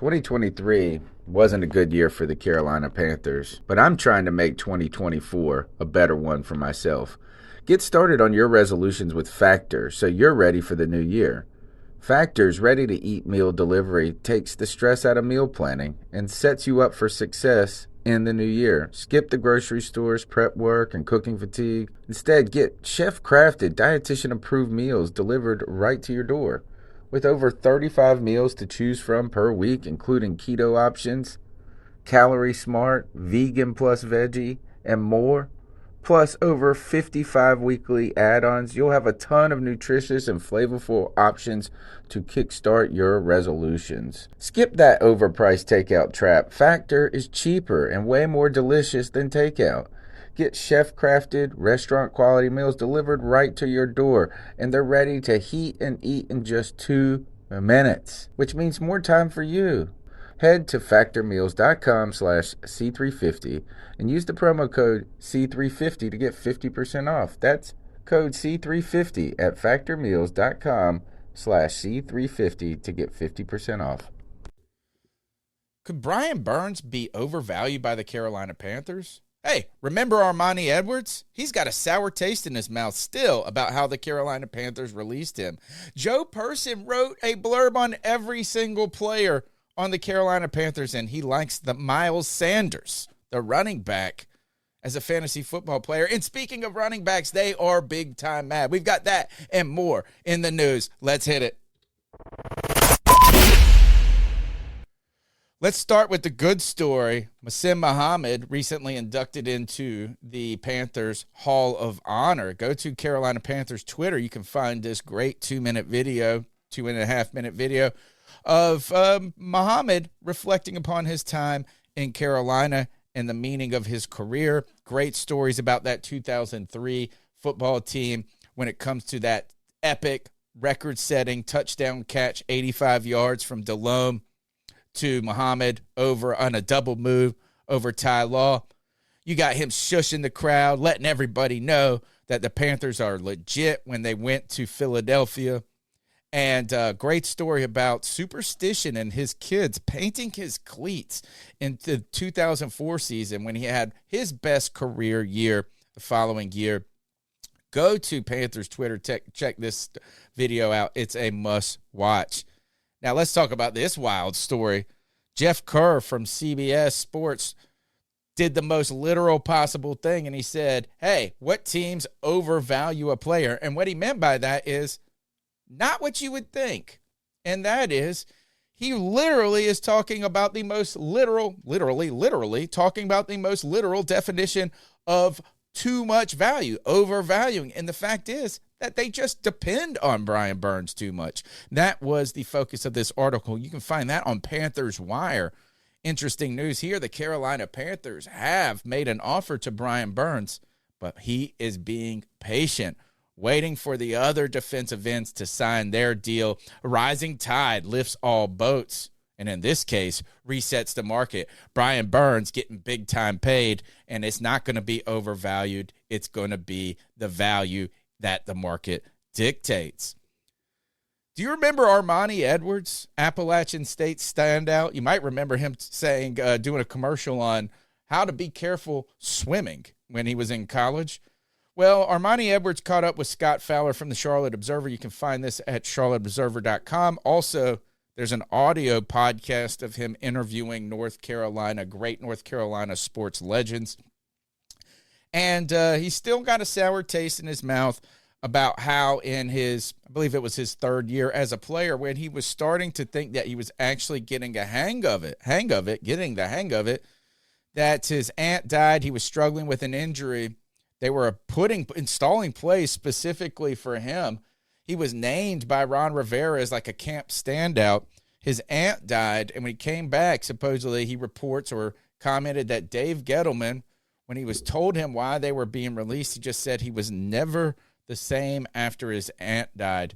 2023 wasn't a good year for the Carolina Panthers, but I'm trying to make 2024 a better one for myself. Get started on your resolutions with Factor so you're ready for the new year. Factor's ready-to-eat meal delivery takes the stress out of meal planning and sets you up for success in the new year. Skip the grocery stores, prep work, and cooking fatigue. Instead, get chef-crafted, dietitian-approved meals delivered right to your door. With over 35 meals to choose from per week, including keto options, calorie smart, vegan plus veggie, and more, plus over 55 weekly add-ons, you'll have a ton of nutritious and flavorful options to kickstart your resolutions. Skip that overpriced takeout trap. Factor is cheaper and way more delicious than takeout. Get chef-crafted, restaurant-quality meals delivered right to your door, and they're ready to heat and eat in just 2 minutes, which means more time for you. Head to factormeals.com/C350 and use the promo code C350 to get 50% off. That's code C350 at factormeals.com/C350 to get 50% off. Could Brian Burns be overvalued by the Carolina Panthers? Hey, remember Armanti Edwards? He's got a sour taste in his mouth still about how the Carolina Panthers released him. Joe Person wrote a blurb on every single player on the Carolina Panthers, and he likes the Miles Sanders, the running back, as a fantasy football player. And speaking of running backs, they are big time mad. We've got that and more in the news. Let's hit it. Let's start with the good story. Muhsin Muhammad recently inducted into the Panthers Hall of Honor. Go to Carolina Panthers Twitter. You can find this great 2-minute video, 2.5-minute video of Muhammad reflecting upon his time in Carolina and the meaning of his career. Great stories about that 2003 football team when it comes to that epic record-setting touchdown catch, 85 yards from Delhomme to Muhammad over on a double move over Ty Law. You got him shushing the crowd, letting everybody know that the Panthers are legit when they went to Philadelphia. And a great story about superstition and his kids painting his cleats in the 2004 season when he had his best career year the following year. Go to Panthers Twitter, check this video out. It's a must watch. Now let's talk about this wild story. Jeff Kerr from CBS Sports did the most literal possible thing, and he said, hey, what teams overvalue a player? And what he meant by that is not what you would think. And that is, he literally is talking about the most literally talking about the most literal definition of too much value, overvaluing. And the fact is that they just depend on Brian Burns too much. That was the focus of this article. You can find that on Panthers Wire. Interesting news here. The Carolina Panthers have made an offer to Brian Burns, but he is being patient, waiting for the other defensive ends to sign their deal. A rising tide lifts all boats, and in this case, resets the market. Brian Burns getting big time paid, and it's not going to be overvalued. It's going to be the value that the market dictates. Do you remember Armanti Edwards, Appalachian State standout? You might remember him saying, doing a commercial on how to be careful swimming when he was in college. Well, Armanti Edwards caught up with Scott Fowler from the Charlotte Observer. You can find this at charlotteobserver.com. Also, there's an audio podcast of him interviewing great North Carolina sports legends. And he's still got a sour taste in his mouth about how in his, I believe it was his third year as a player, when he was starting to think that he was actually getting the hang of it, that his aunt died. He was struggling with an injury. They were installing plays specifically for him. He was named by Ron Rivera as like a camp standout. His aunt died, and when he came back, supposedly he reports or commented that Dave Gettleman, when he was told him why they were being released, he just said he was never the same after his aunt died.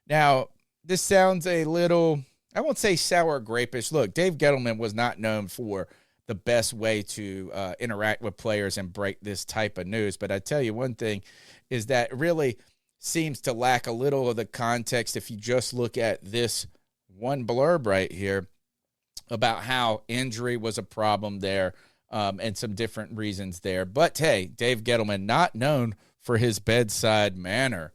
Now, this sounds a little, I won't say sour grapeish. Look, Dave Gettleman was not known for the best way to interact with players and break this type of news. But I tell you one thing is that it really seems to lack a little of the context if you just look at this one blurb right here. about how injury was a problem there, and some different reasons there. But hey, Dave Gettleman, not known for his bedside manner.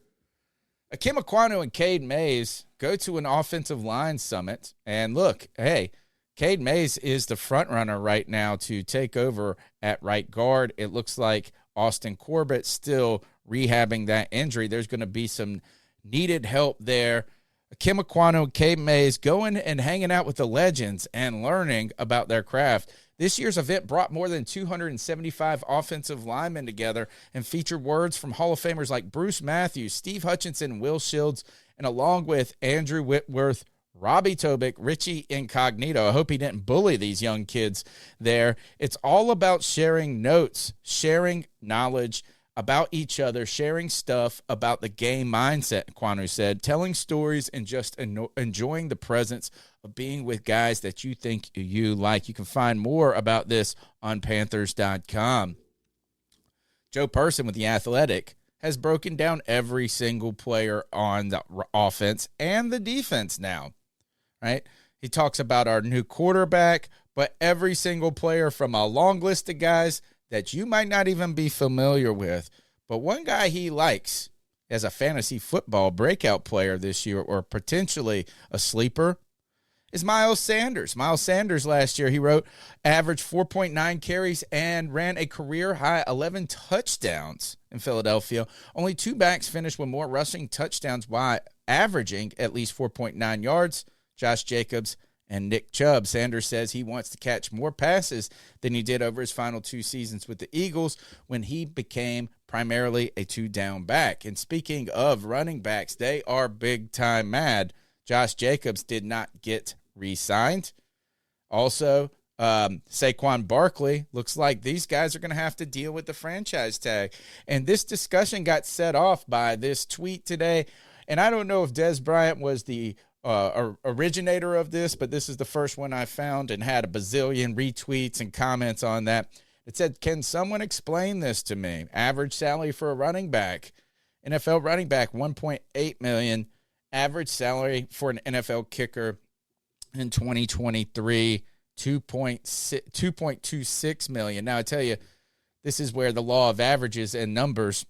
Akim Ekwonu and Cade Mays go to an offensive line summit. And look, hey, Cade Mays is the front runner right now to take over at right guard. It looks like Austin Corbett still rehabbing that injury. There's going to be some needed help there. Akim Ekwonu and Cade Mays going and hanging out with the legends and learning about their craft. This year's event brought more than 275 offensive linemen together and featured words from Hall of Famers like Bruce Matthews, Steve Hutchinson, Will Shields, and along with Andrew Whitworth, Robbie Tobick, Richie Incognito. I hope he didn't bully these young kids there. It's all about sharing notes, sharing knowledge about each other, sharing stuff about the game mindset, Ekwonu said, telling stories and just enjoying the presence of being with guys that you think you like. You can find more about this on Panthers.com. Joe Person with The Athletic has broken down every single player on the offense and the defense now, right? He talks about our new quarterback, but every single player from a long list of guys that you might not even be familiar with. But one guy he likes as a fantasy football breakout player this year, or potentially a sleeper, is Miles Sanders. Miles Sanders last year, he wrote, averaged 4.9 carries and ran a career-high 11 touchdowns in Philadelphia. Only two backs finished with more rushing touchdowns by averaging at least 4.9 yards, Josh Jacobs and Nick Chubb. Sanders says he wants to catch more passes than he did over his final two seasons with the Eagles when he became primarily a two-down back. And speaking of running backs, they are big-time mad. Josh Jacobs did not get re-signed. Also, Saquon Barkley, looks like these guys are going to have to deal with the franchise tag. And this discussion got set off by this tweet today. And I don't know if Dez Bryant was the originator of this, but this is the first one I found and had a bazillion retweets and comments on that. It said, can someone explain this to me? Average salary for a running back, NFL running back, $1.8 million. Average salary for an NFL kicker in 2023, $2.26 million. Now, I tell you, this is where the law of averages and numbers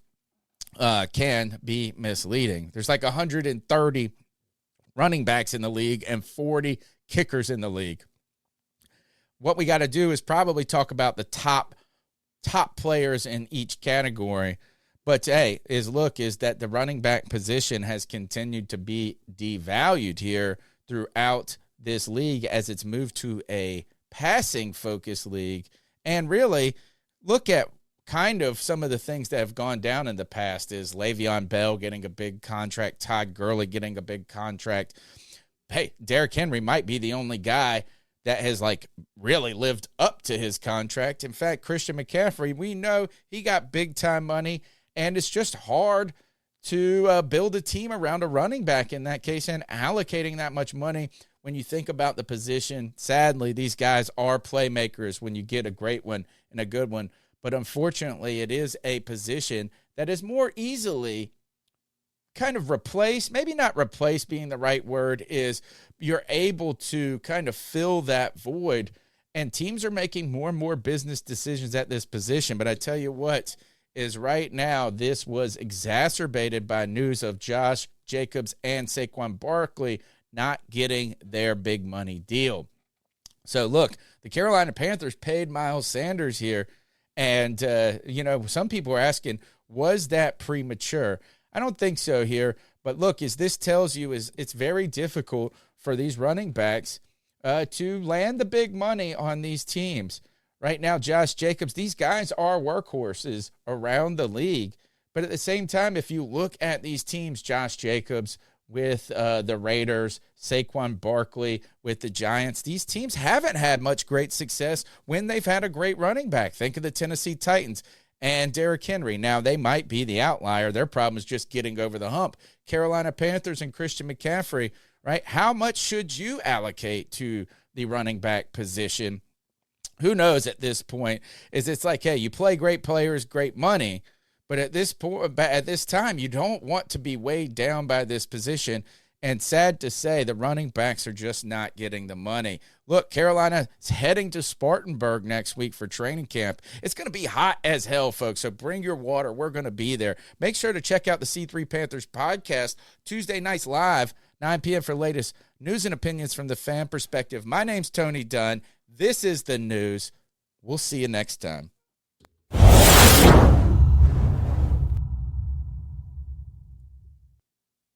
can be misleading. There's like 130 running backs in the league and 40 kickers in the league. What we got to do is probably talk about the top players in each category. But, hey, is that the running back position has continued to be devalued here throughout this league as it's moved to a passing-focused league. And really, look at kind of some of the things that have gone down in the past is Le'Veon Bell getting a big contract, Todd Gurley getting a big contract. Hey, Derrick Henry might be the only guy that has, like, really lived up to his contract. In fact, Christian McCaffrey, we know he got big-time money, and it's just hard to build a team around a running back in that case and allocating that much money when you think about the position. Sadly, these guys are playmakers when you get a great one and a good one. But unfortunately, it is a position that is more easily kind of replaced. Maybe not replaced being the right word, is you're able to kind of fill that void. And teams are making more and more business decisions at this position. But I tell you what, is right now, this was exacerbated by news of Josh Jacobs and Saquon Barkley not getting their big money deal. So look, the Carolina Panthers paid Miles Sanders here. And, some people are asking, was that premature? I don't think so here. But look, as this tells you, is it's very difficult for these running backs to land the big money on these teams. Right now, Josh Jacobs, these guys are workhorses around the league. But at the same time, if you look at these teams, Josh Jacobs with the Raiders, Saquon Barkley with the Giants, these teams haven't had much great success when they've had a great running back. Think of the Tennessee Titans and Derrick Henry. Now, they might be the outlier. Their problem is just getting over the hump. Carolina Panthers and Christian McCaffrey, right? How much should you allocate to the running back position? Who knows at this point? It's like, hey, you play great players, great money. But at this point, at this time, you don't want to be weighed down by this position. And sad to say, the running backs are just not getting the money. Look, Carolina is heading to Spartanburg next week for training camp. It's going to be hot as hell, folks, so bring your water. We're going to be there. Make sure to check out the C3 Panthers podcast, Tuesday nights live, 9 p.m. for latest news and opinions from the fan perspective. My name's Tony Dunn. This is the news. We'll see you next time.